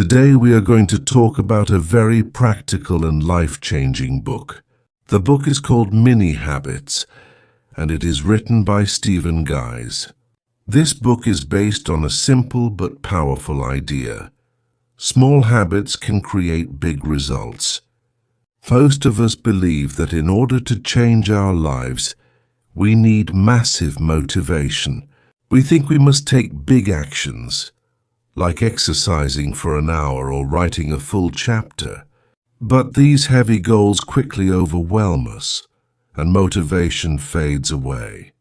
Today we are going to talk about a very practical and life-changing book. The book is called Mini Habits, and it is written by Guise. This book is based on a simple but powerful idea. Small habits can create big results. Most of us believe that in order to change our lives, we need massive motivation. We think we must take big actions, like exercising for an hour or writing a full chapter. But these heavy goals quickly overwhelm us, and motivation fades away.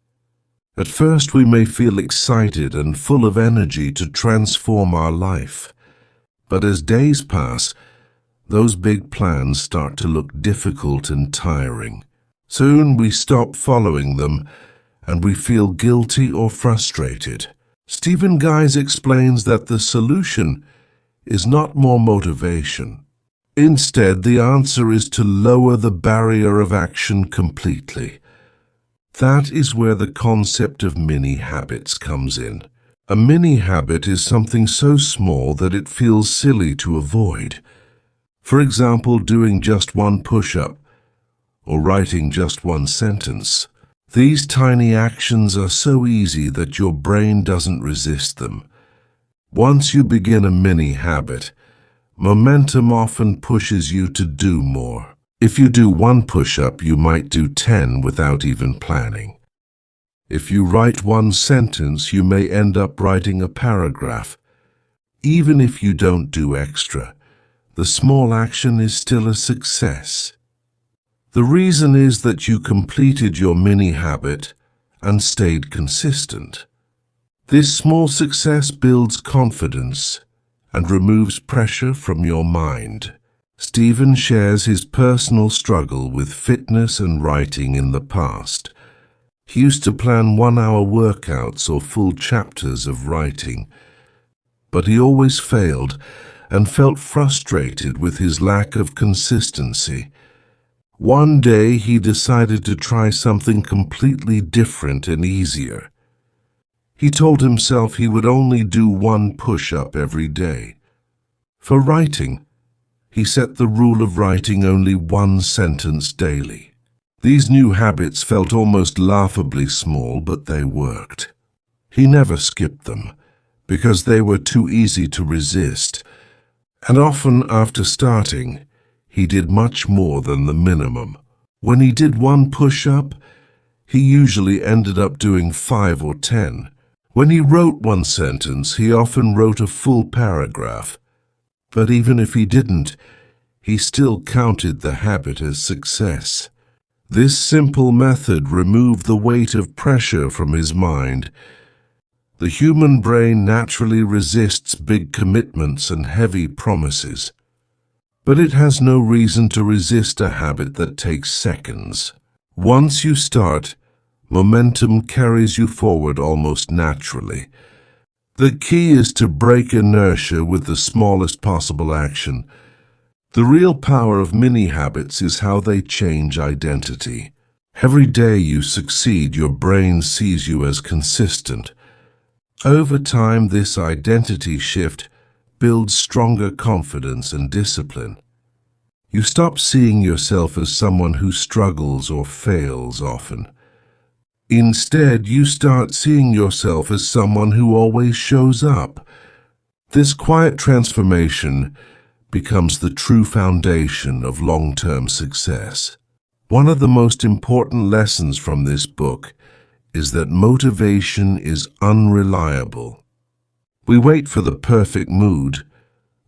At first, we may feel excited and full of energy to transform our life. But as days pass, those big plans start to look difficult and tiring. Soon we stop following them, and we feel guilty or frustrated. Guise explains that the solution is not more motivation. Instead, the answer is to lower the barrier of action completely. That is where the concept of mini habits comes in. A mini habit is something so small that it feels silly to avoid. For example, doing just one push-up or writing just one sentence. These tiny actions are so easy that your brain doesn't resist them. Once you begin a mini habit, momentum often pushes you to do more. If you do one push-up, you might do 10 without even planning. If you write one sentence, you may end up writing a paragraph. Even if you don't do extra, the small action is still a success. The reason is that you completed your mini habit and stayed consistent. This small success builds confidence and removes pressure from your mind. Stephen shares his personal struggle with fitness and writing in the past. He used to plan 1-hour workouts or full chapters of writing, but he always failed and felt frustrated with his lack of consistency. One day he decided to try something completely different and easier. He told himself he would only do one push-up every day. For writing, he set the rule of writing only one sentence daily. These new habits felt almost laughably small, but they worked. He never skipped them, because they were too easy to resist, and often after starting, he did much more than the minimum. When he did one push-up, he usually ended up doing 5 or 10. When he wrote one sentence, he often wrote a full paragraph. But even if he didn't, he still counted the habit as success. This simple method removed the weight of pressure from his mind. The human brain naturally resists big commitments and heavy promises. But it has no reason to resist a habit that takes seconds. Once you start, momentum carries you forward almost naturally. The key is to break inertia with the smallest possible action. The real power of mini habits is how they change identity. Every day you succeed, your brain sees you as consistent. Over time, this identity shift builds stronger confidence and discipline. You stop seeing yourself as someone who struggles or fails often. Instead, you start seeing yourself as someone who always shows up. This quiet transformation becomes the true foundation of long-term success. One of the most important lessons from this book is that motivation is unreliable. We wait for the perfect mood,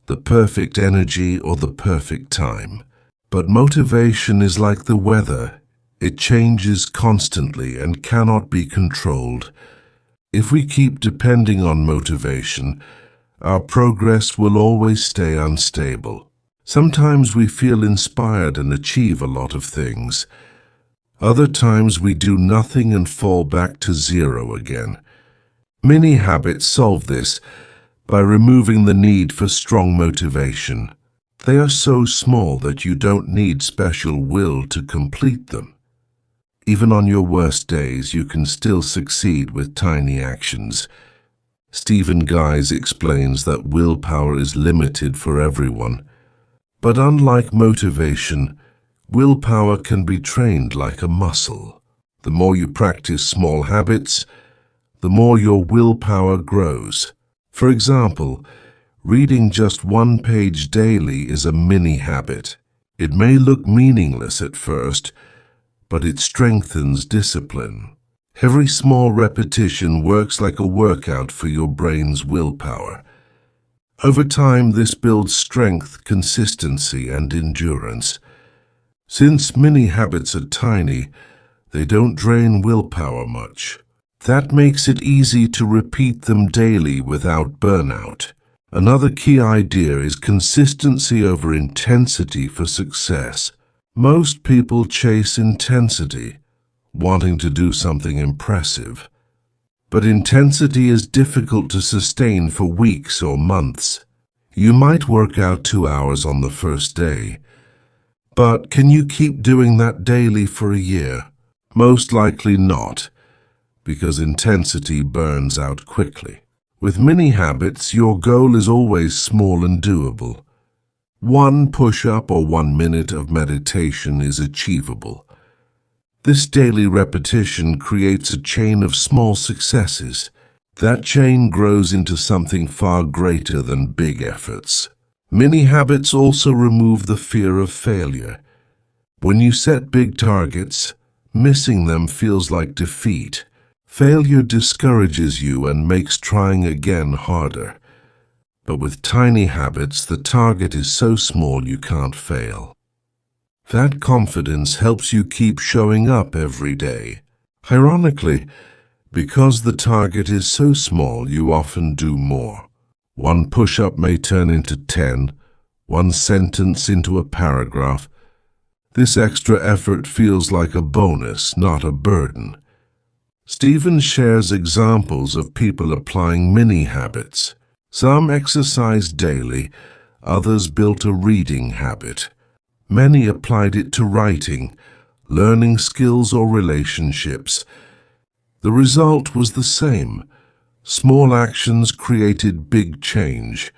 the perfect energy, or the perfect time. But motivation is like the weather. It changes constantly and cannot be controlled. If we keep depending on motivation, our progress will always stay unstable. Sometimes we feel inspired and achieve a lot of things. Other times we do nothing and fall back to zero again. Mini habits solve this by removing the need for strong motivation. They are so small that you don't need special will to complete them. Even on your worst days, you can still succeed with tiny actions. Stephen Guise explains that willpower is limited for everyone. But unlike motivation, willpower can be trained like a muscle. The more you practice small habits, the more your willpower grows. For example, reading just one page daily is a mini habit. It may look meaningless at first, but it strengthens discipline. Every small repetition works like a workout for your brain's willpower. Over time, this builds strength, consistency, and endurance. Since mini habits are tiny, they don't drain willpower much. That makes it easy to repeat them daily without burnout. Another key idea is consistency over intensity for success. Most people chase intensity, wanting to do something impressive. But intensity is difficult to sustain for weeks or months. You might work out 2 hours on the first day, but can you keep doing that daily for a year? Most likely not, because intensity burns out quickly. With mini habits, your goal is always small and doable. 1 push-up or 1 minute of meditation is achievable. This daily repetition creates a chain of small successes. That chain grows into something far greater than big efforts. Mini habits also remove the fear of failure. When you set big targets, missing them feels like defeat. Failure discourages you and makes trying again harder. But with tiny habits, the target is so small you can't fail. That confidence helps you keep showing up every day. Ironically, because the target is so small, you often do more. 1 push-up may turn into 10, 1 sentence into a paragraph. This extra effort feels like a bonus, not a burden. Stephen shares examples of people applying mini habits. Some exercised daily, others built a reading habit. Many applied it to writing, learning skills or relationships. The result was the same. Small actions created big change.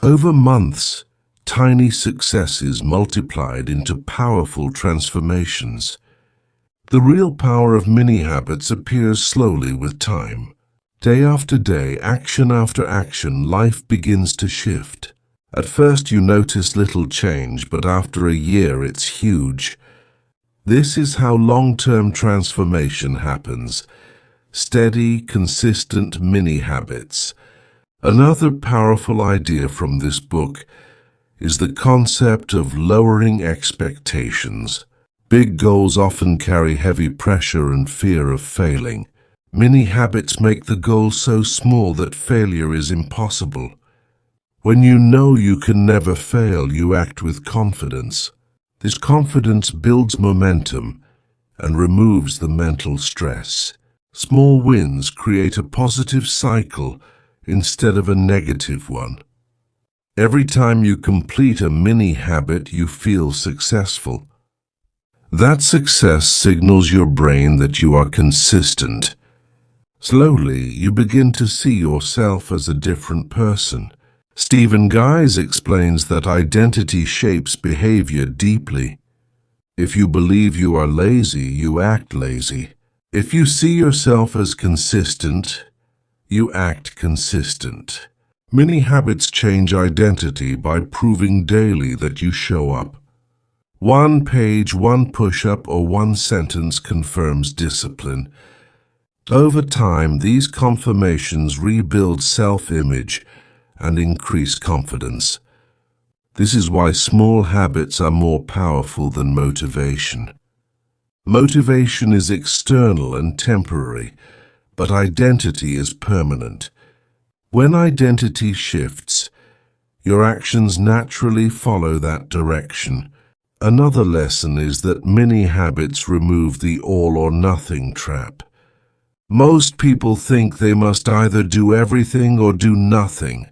Over months, tiny successes multiplied into powerful transformations. The real power of mini habits appears slowly with time. Day after day, action after action, life begins to shift. At first you notice little change, but after a year it's huge. This is how long-term transformation happens. Steady, consistent mini habits. Another powerful idea from this book is the concept of lowering expectations. Big goals often carry heavy pressure and fear of failing. Mini habits make the goal so small that failure is impossible. When you know you can never fail, you act with confidence. This confidence builds momentum and removes the mental stress. Small wins create a positive cycle instead of a negative one. Every time you complete a mini habit, you feel successful. That success signals your brain that you are consistent. Slowly, you begin to see yourself as a different person. Stephen Guise explains that identity shapes behavior deeply. If you believe you are lazy, you act lazy. If you see yourself as consistent, you act consistent. Many habits change identity by proving daily that you show up. 1 page, 1 push-up, or 1 sentence confirms discipline. Over time, these confirmations rebuild self-image and increase confidence. This is why small habits are more powerful than motivation. Motivation is external and temporary, but identity is permanent. When identity shifts, your actions naturally follow that direction. Another lesson is that many habits remove the all-or-nothing trap. Most people think they must either do everything or do nothing.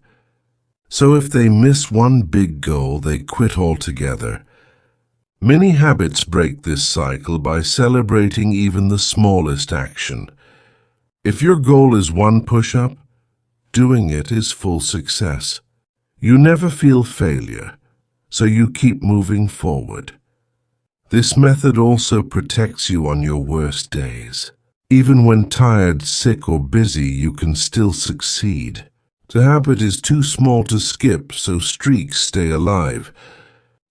So if they miss one big goal, they quit altogether. Many habits break this cycle by celebrating even the smallest action. If your goal is 1 push-up, doing it is full success. You never feel failure, so you keep moving forward. This method also protects you on your worst days. Even when tired, sick, or busy, you can still succeed. The habit is too small to skip, so streaks stay alive.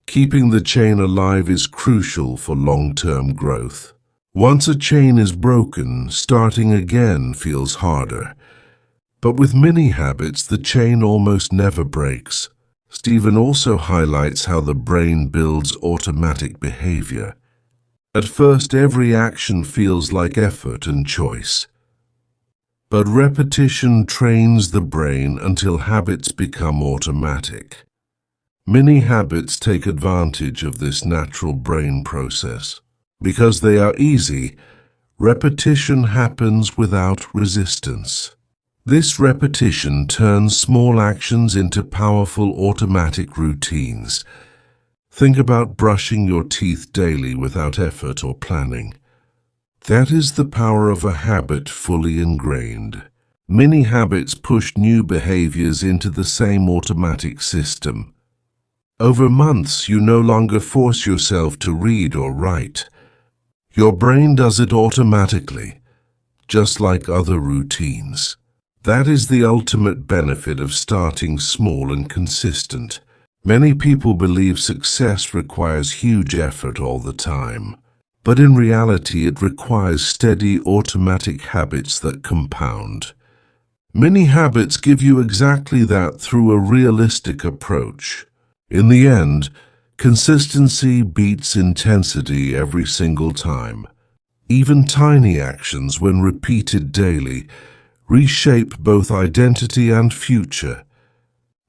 Keeping the chain alive is crucial for long-term growth. Once a chain is broken, starting again feels harder. But with mini habits, the chain almost never breaks. Stephen also highlights how the brain builds automatic behavior. At first, every action feels like effort and choice. But repetition trains the brain until habits become automatic. Many habits take advantage of this natural brain process. Because they are easy, repetition happens without resistance. This repetition turns small actions into powerful automatic routines. Think about brushing your teeth daily without effort or planning. That is the power of a habit fully ingrained. Many habits push new behaviors into the same automatic system. Over months, you no longer force yourself to read or write. Your brain does it automatically, just like other routines. That is the ultimate benefit of starting small and consistent. Many people believe success requires huge effort all the time, but in reality it requires steady automatic habits that compound. Many habits give you exactly that through a realistic approach. In the end, consistency beats intensity every single time. Even tiny actions, when repeated daily, reshape both identity and future.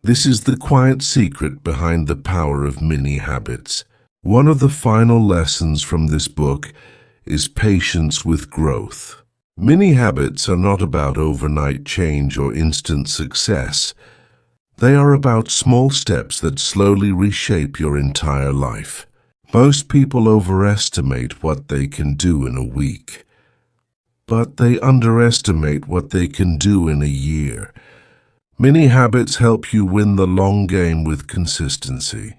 This is the quiet secret behind the power of mini habits. One of the final lessons from this book is patience with growth. Mini habits are not about overnight change or instant success. They are about small steps that slowly reshape your entire life. Most people overestimate what they can do in a week, but they underestimate what they can do in a year. Many habits help you win the long game with consistency.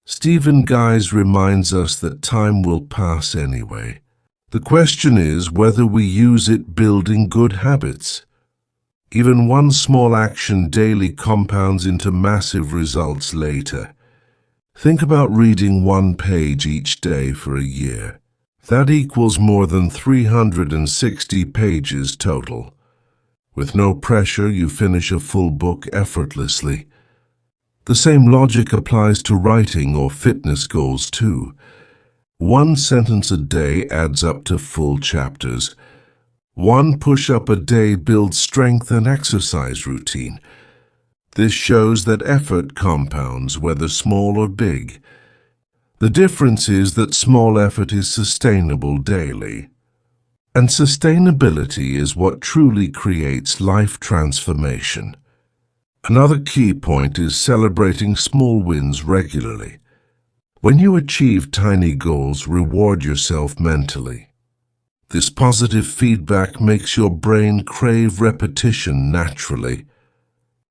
Stephen Guise reminds us that time will pass anyway. The question is whether we use it building good habits. Even one small action daily compounds into massive results later. Think about reading one page each day for a year. That equals more than 360 pages total. With no pressure, you finish a full book effortlessly. The same logic applies to writing or fitness goals too. One sentence a day adds up to full chapters. One push-up a day builds strength and exercise routine. This shows that effort compounds, whether small or big. The difference is that small effort is sustainable daily. And sustainability is what truly creates life transformation. Another key point is celebrating small wins regularly. When you achieve tiny goals, reward yourself mentally. This positive feedback makes your brain crave repetition naturally.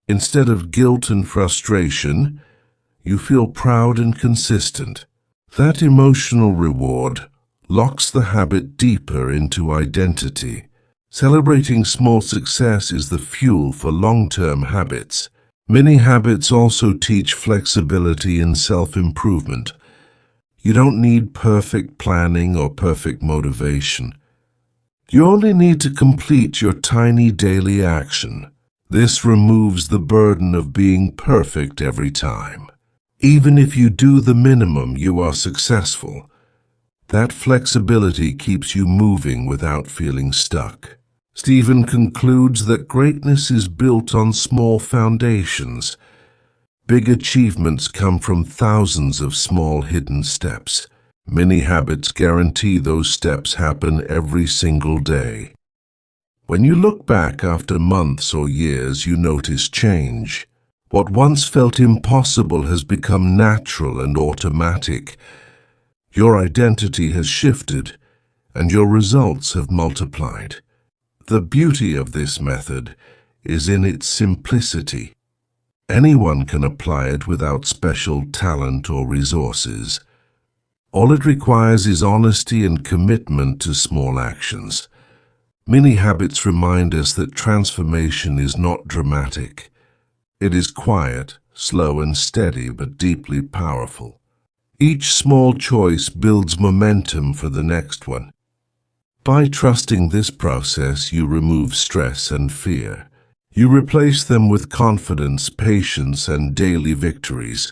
Instead of guilt and frustration, you feel proud and consistent. That emotional reward locks the habit deeper into identity. Celebrating small success is the fuel for long-term habits. Many habits also teach flexibility and self-improvement. You don't need perfect planning or perfect motivation. You only need to complete your tiny daily action. This removes the burden of being perfect every time. Even if you do the minimum, you are successful. That flexibility keeps you moving without feeling stuck. Stephen concludes that greatness is built on small foundations. Big achievements come from thousands of small hidden steps. Many habits guarantee those steps happen every single day. When you look back after months or years, you notice change. What once felt impossible has become natural and automatic. Your identity has shifted, and your results have multiplied. The beauty of this method is in its simplicity. Anyone can apply it without special talent or resources. All it requires is honesty and commitment to small actions. Mini habits remind us that transformation is not dramatic. It is quiet, slow and steady, but deeply powerful. Each small choice builds momentum for the next one. By trusting this process, you remove stress and fear. You replace them with confidence, patience, and daily victories.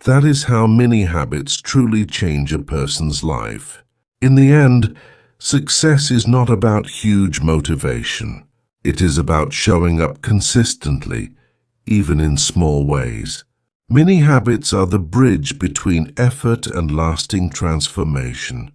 That is how mini habits truly change a person's life. In the end, success is not about huge motivation. It is about showing up consistently, even in small ways. Mini habits are the bridge between effort and lasting transformation.